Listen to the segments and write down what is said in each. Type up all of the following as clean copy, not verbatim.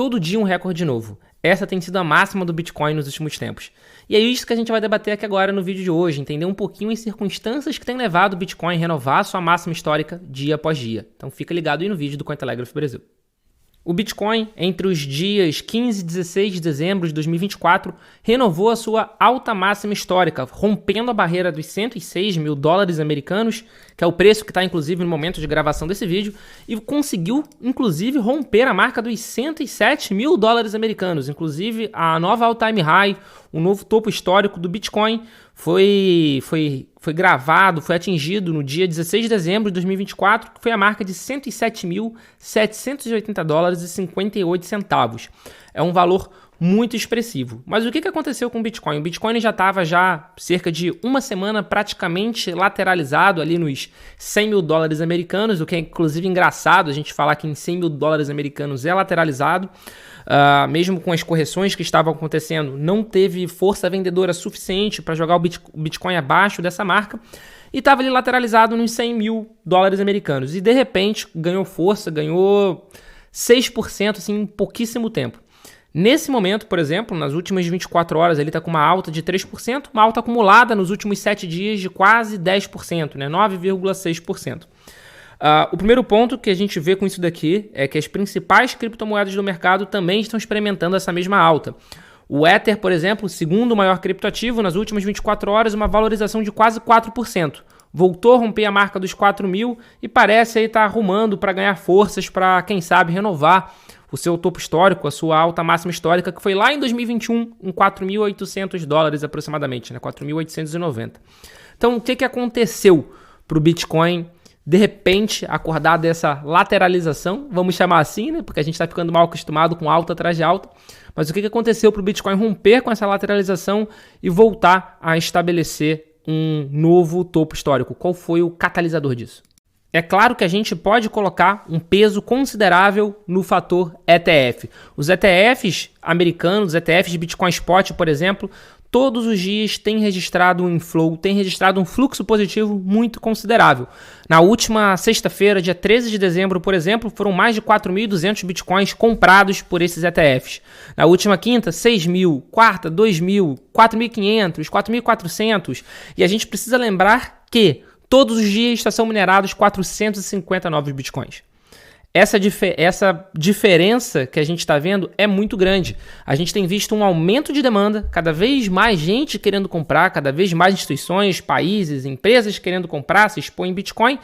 todo dia um recorde novo. Essa tem sido a máxima do Bitcoin nos últimos tempos. E é isso que a gente vai debater aqui agora no vídeo de hoje, entender um pouquinho as circunstâncias que têm levado o Bitcoin a renovar sua máxima histórica dia após dia. Então fica ligado aí no vídeo do Cointelegraph Brasil. O Bitcoin, entre os dias 15 e 16 de dezembro de 2024, renovou a sua alta máxima histórica, rompendo a barreira dos 106 mil dólares americanos, que é o preço que está inclusive no momento de gravação desse vídeo, e conseguiu inclusive romper a marca dos 107 mil dólares americanos. Inclusive a nova all-time high, o novo topo histórico do Bitcoin foi gravado, foi atingido no dia 16 de dezembro de 2024, que foi a marca de 107.780 dólares e 58 centavos. É um valor muito expressivo. Mas o que aconteceu com o Bitcoin? O Bitcoin já estava cerca de uma semana praticamente lateralizado ali nos 100 mil dólares americanos, o que é inclusive engraçado a gente falar que em 100 mil dólares americanos é lateralizado. Mesmo com as correções que estavam acontecendo, não teve força vendedora suficiente para jogar o Bitcoin abaixo dessa marca e estava ali lateralizado nos 100 mil dólares americanos. E de repente ganhou força, ganhou 6% assim, em pouquíssimo tempo. Nesse momento, por exemplo, nas últimas 24 horas, ele está com uma alta de 3%, uma alta acumulada nos últimos 7 dias de quase 10%, né? 9,6%. O primeiro ponto que a gente vê com isso daqui é que as principais criptomoedas do mercado também estão experimentando essa mesma alta. O Ether, por exemplo, segundo maior criptoativo, nas últimas 24 horas, uma valorização de quase 4%. Voltou a romper a marca dos 4 mil e parece aí estar arrumando para ganhar forças para, quem sabe, renovar o seu topo histórico, a sua alta máxima histórica, que foi lá em 2021, em 4.800 dólares aproximadamente, né? 4.890. Então, o que aconteceu para o Bitcoin de repente acordar dessa lateralização, vamos chamar assim, né? Porque a gente está ficando mal acostumado com alta atrás de alta. Mas o que aconteceu para o Bitcoin romper com essa lateralização e voltar a estabelecer um novo topo histórico? Qual foi o catalisador disso? É claro que a gente pode colocar um peso considerável no fator ETF. Os ETFs americanos, os ETFs de Bitcoin Spot, por exemplo, todos os dias têm registrado um inflow, têm registrado um fluxo positivo muito considerável. Na última sexta-feira, dia 13 de dezembro, por exemplo, foram mais de 4.200 bitcoins comprados por esses ETFs. Na última quinta, 6.000, quarta, 2.000, 4.500, 4.400. E a gente precisa lembrar que todos os dias são minerados 450 novos bitcoins. Essa diferença que a gente está vendo é muito grande. A gente tem visto um aumento de demanda, cada vez mais gente querendo comprar, cada vez mais instituições, países, empresas querendo comprar, se expõem em Bitcoin,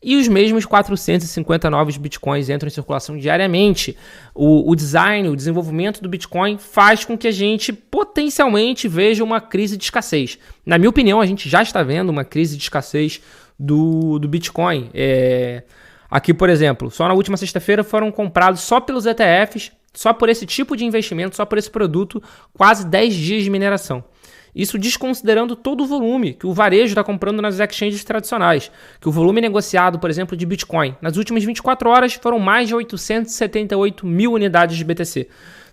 e os mesmos 450 novos Bitcoins entram em circulação diariamente. O design, o desenvolvimento do Bitcoin faz com que a gente potencialmente veja uma crise de escassez. Na minha opinião, a gente já está vendo uma crise de escassez do Bitcoin. Aqui, por exemplo, só na última sexta-feira foram comprados só pelos ETFs, só por esse tipo de investimento, só por esse produto, quase 10 dias de mineração. Isso desconsiderando todo o volume que o varejo está comprando nas exchanges tradicionais, que o volume negociado, por exemplo, de Bitcoin, nas últimas 24 horas foram mais de 878 mil unidades de BTC.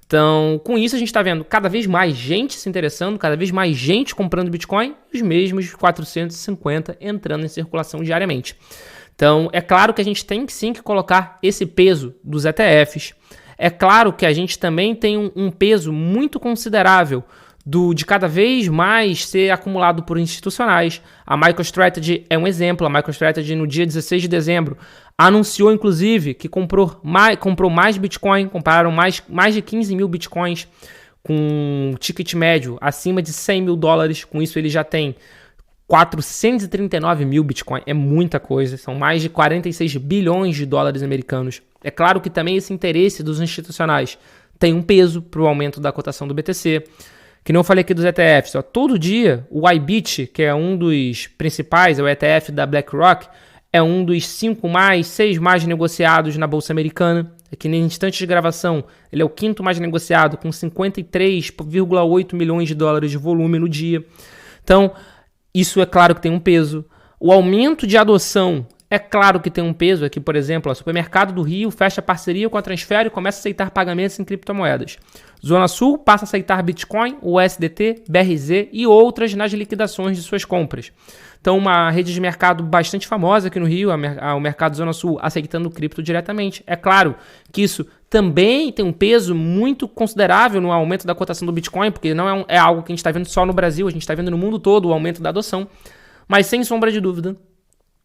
Então, com isso a gente está vendo cada vez mais gente se interessando, cada vez mais gente comprando Bitcoin, os mesmos 450 entrando em circulação diariamente. Então, é claro que a gente tem sim que colocar esse peso dos ETFs. É claro que a gente também tem um peso muito considerável de cada vez mais ser acumulado por institucionais. A MicroStrategy é um exemplo. A MicroStrategy, no dia 16 de dezembro, anunciou, inclusive, que comprou mais Bitcoin, compraram mais de 15 mil Bitcoins com ticket médio acima de 100 mil dólares. Com isso, ele já tem 439 mil Bitcoin, é muita coisa, são mais de 46 bilhões de dólares americanos. É claro que também esse interesse dos institucionais tem um peso para o aumento da cotação do BTC. Que nem eu falei aqui dos ETFs, todo dia o IBIT, que é um dos principais, é o ETF da BlackRock, é um dos 6 mais negociados na Bolsa Americana. Aqui no instante de gravação, ele é o 5º mais negociado, com 53,8 milhões de dólares de volume no dia. Então, isso é claro que tem um peso. O aumento de adoção é claro que tem um peso. Aqui, por exemplo, o Supermercado do Rio fecha parceria com a Transfero e começa a aceitar pagamentos em criptomoedas. Zona Sul passa a aceitar Bitcoin, USDT, BRZ e outras nas liquidações de suas compras. Então, uma rede de mercado bastante famosa aqui no Rio, o Mercado Zona Sul, aceitando cripto diretamente. É claro que isso também tem um peso muito considerável no aumento da cotação do Bitcoin, porque não é algo que a gente está vendo só no Brasil, a gente está vendo no mundo todo o aumento da adoção. Mas, sem sombra de dúvida,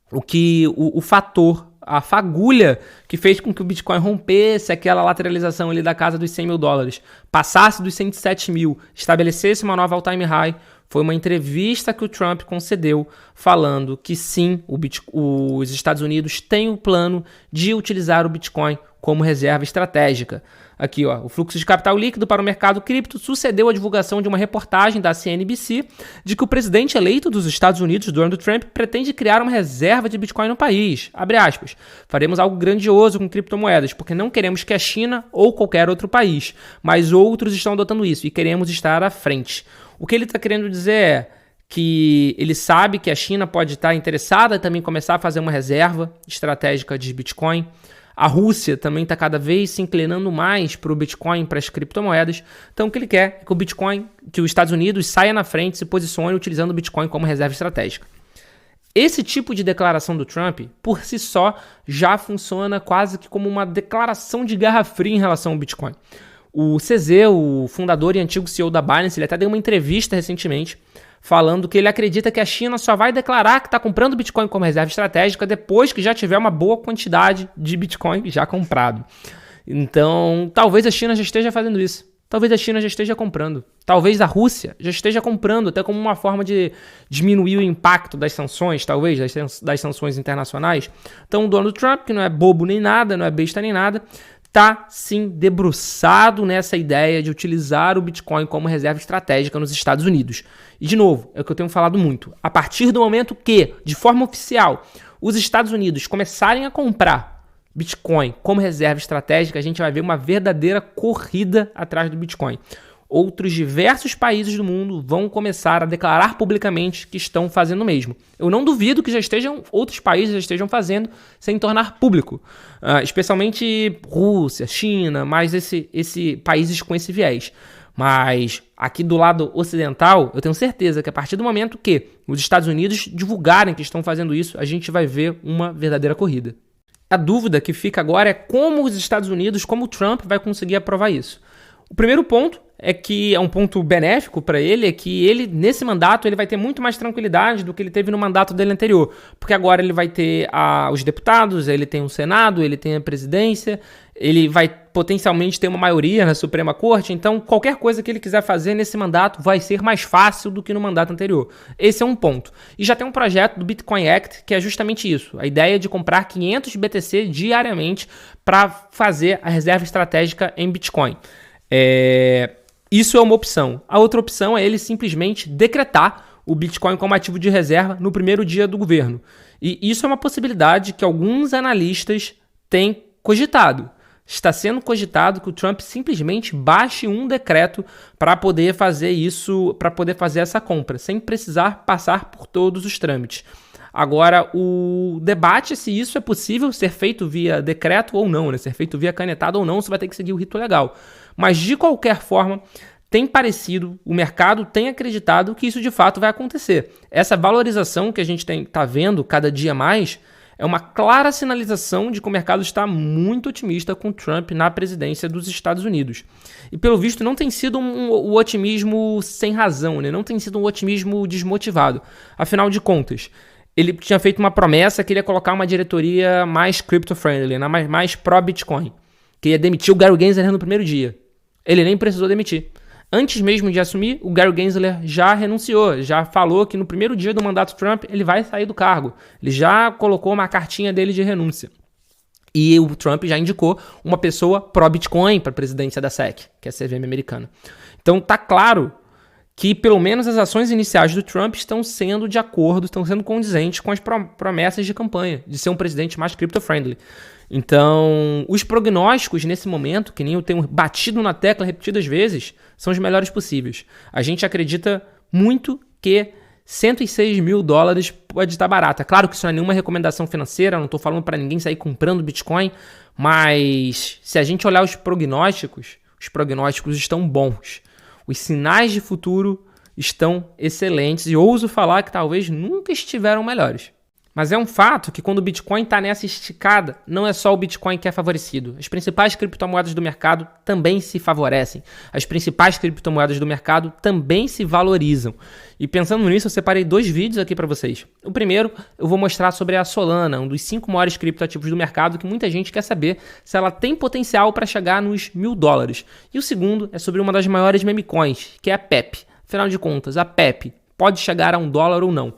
o fator, a fagulha que fez com que o Bitcoin rompesse aquela lateralização ali da casa dos 100 mil dólares, passasse dos 107 mil, estabelecesse uma nova all-time high, foi uma entrevista que o Trump concedeu falando que sim, os Estados Unidos têm o plano de utilizar o Bitcoin como reserva estratégica. Aqui, ó, o fluxo de capital líquido para o mercado cripto sucedeu à divulgação de uma reportagem da CNBC de que o presidente eleito dos Estados Unidos, Donald Trump, pretende criar uma reserva de Bitcoin no país. Abre aspas. Faremos algo grandioso com criptomoedas, porque não queremos que a China ou qualquer outro país, mas outros estão adotando isso e queremos estar à frente. O que ele está querendo dizer é que ele sabe que a China pode estar interessada em também começar a fazer uma reserva estratégica de Bitcoin. A Rússia também está cada vez se inclinando mais para o Bitcoin, para as criptomoedas. Então o que ele quer é que o Bitcoin, que os Estados Unidos saia na frente, se posicione utilizando o Bitcoin como reserva estratégica. Esse tipo de declaração do Trump, por si só, já funciona quase que como uma declaração de guerra fria em relação ao Bitcoin. O CZ, o fundador e antigo CEO da Binance, ele até deu uma entrevista recentemente falando que ele acredita que a China só vai declarar que está comprando Bitcoin como reserva estratégica depois que já tiver uma boa quantidade de Bitcoin já comprado. Então, talvez a China já esteja fazendo isso. Talvez a China já esteja comprando. Talvez a Rússia já esteja comprando, até como uma forma de diminuir o impacto das sanções, talvez, das sanções internacionais. Então, o Donald Trump, que não é bobo nem nada, não é besta nem nada, está sim debruçado nessa ideia de utilizar o Bitcoin como reserva estratégica nos Estados Unidos. E de novo, é o que eu tenho falado muito. A partir do momento que, de forma oficial, os Estados Unidos começarem a comprar Bitcoin como reserva estratégica, a gente vai ver uma verdadeira corrida atrás do Bitcoin. Outros diversos países do mundo vão começar a declarar publicamente que estão fazendo o mesmo. Eu não duvido que outros países já estejam fazendo sem tornar público. Especialmente Rússia, China, mais países com esse viés. Mas aqui do lado ocidental, eu tenho certeza que a partir do momento que os Estados Unidos divulgarem que estão fazendo isso, a gente vai ver uma verdadeira corrida. A dúvida que fica agora é como os Estados Unidos, como o Trump vai conseguir aprovar isso. O primeiro ponto é que é um ponto benéfico para ele, é que ele, nesse mandato, ele vai ter muito mais tranquilidade do que ele teve no mandato dele anterior, porque agora ele vai ter os deputados, ele tem o Senado, ele tem a presidência, ele vai potencialmente ter uma maioria na Suprema Corte, então qualquer coisa que ele quiser fazer nesse mandato vai ser mais fácil do que no mandato anterior. Esse é um ponto. E já tem um projeto do Bitcoin Act que é justamente isso, a ideia de comprar 500 BTC diariamente para fazer a reserva estratégica em Bitcoin. Isso é uma opção. A outra opção é ele simplesmente decretar o Bitcoin como ativo de reserva no primeiro dia do governo. E isso é uma possibilidade que alguns analistas têm cogitado. Está sendo cogitado que o Trump simplesmente baixe um decreto para poder fazer isso, para poder fazer essa compra, sem precisar passar por todos os trâmites. Agora, o debate é se isso é possível ser feito via decreto ou não, né? Ser feito via canetado ou não, você vai ter que seguir o rito legal. Mas, de qualquer forma, o mercado tem acreditado que isso de fato vai acontecer. Essa valorização que a gente está vendo cada dia mais é uma clara sinalização de que o mercado está muito otimista com Trump na presidência dos Estados Unidos. E, pelo visto, não tem sido um otimismo sem razão, né? Não tem sido um otimismo desmotivado. Afinal de contas, ele tinha feito uma promessa que ele ia colocar uma diretoria mais crypto-friendly, né? mais pró-Bitcoin, que ia demitir o Gary Gensler no primeiro dia. Ele nem precisou demitir. Antes mesmo de assumir, o Gary Gensler já renunciou, já falou que no primeiro dia do mandato Trump ele vai sair do cargo. Ele já colocou uma cartinha dele de renúncia. E o Trump já indicou uma pessoa pró-Bitcoin para a presidência da SEC, que é a CVM americana. Então tá claro que pelo menos as ações iniciais do Trump estão sendo de acordo, estão sendo condizentes com as promessas de campanha, de ser um presidente mais crypto-friendly. Então, os prognósticos nesse momento, que nem eu tenho batido na tecla repetidas vezes, são os melhores possíveis. A gente acredita muito que 106 mil dólares pode estar barato. É claro que isso não é nenhuma recomendação financeira, não estou falando para ninguém sair comprando Bitcoin, mas se a gente olhar os prognósticos estão bons. Os sinais de futuro estão excelentes e ouso falar que talvez nunca estiveram melhores. Mas é um fato que quando o Bitcoin está nessa esticada, não é só o Bitcoin que é favorecido. As principais criptomoedas do mercado também se favorecem. As principais criptomoedas do mercado também se valorizam. E pensando nisso, eu separei 2 vídeos aqui para vocês. O primeiro, eu vou mostrar sobre a Solana, um dos 5 maiores criptoativos do mercado, que muita gente quer saber se ela tem potencial para chegar nos $1.000. E o segundo é sobre uma das maiores meme coins, que é a PEP. Afinal de contas, a PEP pode chegar a $1 ou não?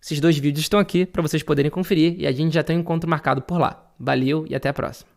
Esses 2 vídeos estão aqui para vocês poderem conferir e a gente já tem um encontro marcado por lá. Valeu e até a próxima.